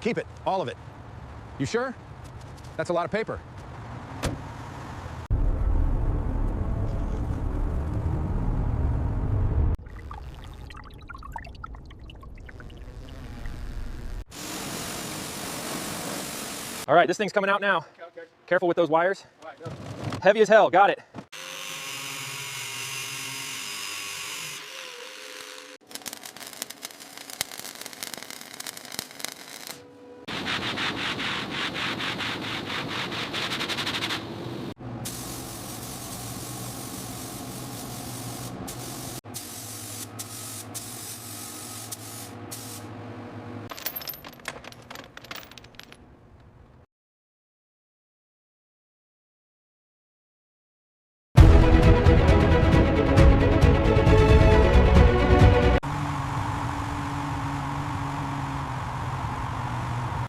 Keep it, all of it. You sure? That's a lot of paper. All right, this thing's coming out now. Okay. Careful with those wires. Right, heavy as hell, got it.